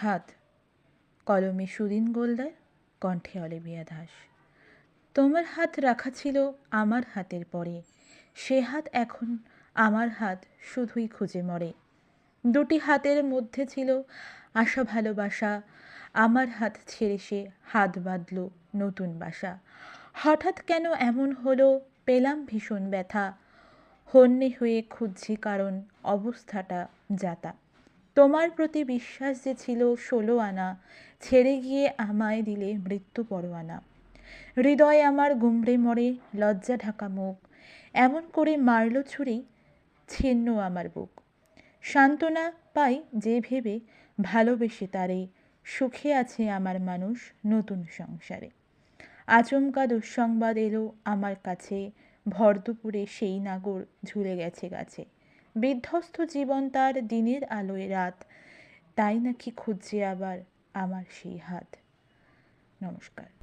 হাত, কলমে সুদিন গোলদার, কণ্ঠে অলিভিয়া দাস। তোমার হাত রাখা ছিল আমার হাতের পরে, সে হাত এখন আমার হাত শুধুই খুঁজে মরে। দুটি হাতের মধ্যে ছিল আশা ভালোবাসা, আমার হাত ছেড়ে সে হাত বাঁধল নতুন বাসা। হঠাৎ কেন এমন হলো, পেলাম ভীষণ ব্যথা, হন্যে হয়ে খুঁজছি কারণ অবস্থাটা যাতা। তোমার প্রতি বিশ্বাস যে ছিল ১৬ আনা, ছেড়ে গিয়ে আমায় দিলে মৃত্যু পরোয়ানা। হৃদয় আমার গুমড়ে মরে, লজ্জা ঢাকা মুখ, এমন করে মারল ছুরি, ছিন্ন আমার বুক। সান্ত্বনা পাই যে ভেবে ভালোবেসে তারে, সুখে আছে আমার মানুষ নতুন সংসারে। আচমকা দুঃসংবাদ এলো আমার কাছে, ভর দুপুরে সেই নাগর ঝুলে গেছে গাছে। বিধ্বস্ত জীবন তার, দিনের আলোয় রাত, তাই নাকি খুঁজছে আবার আমার সেই হাত। নমস্কার।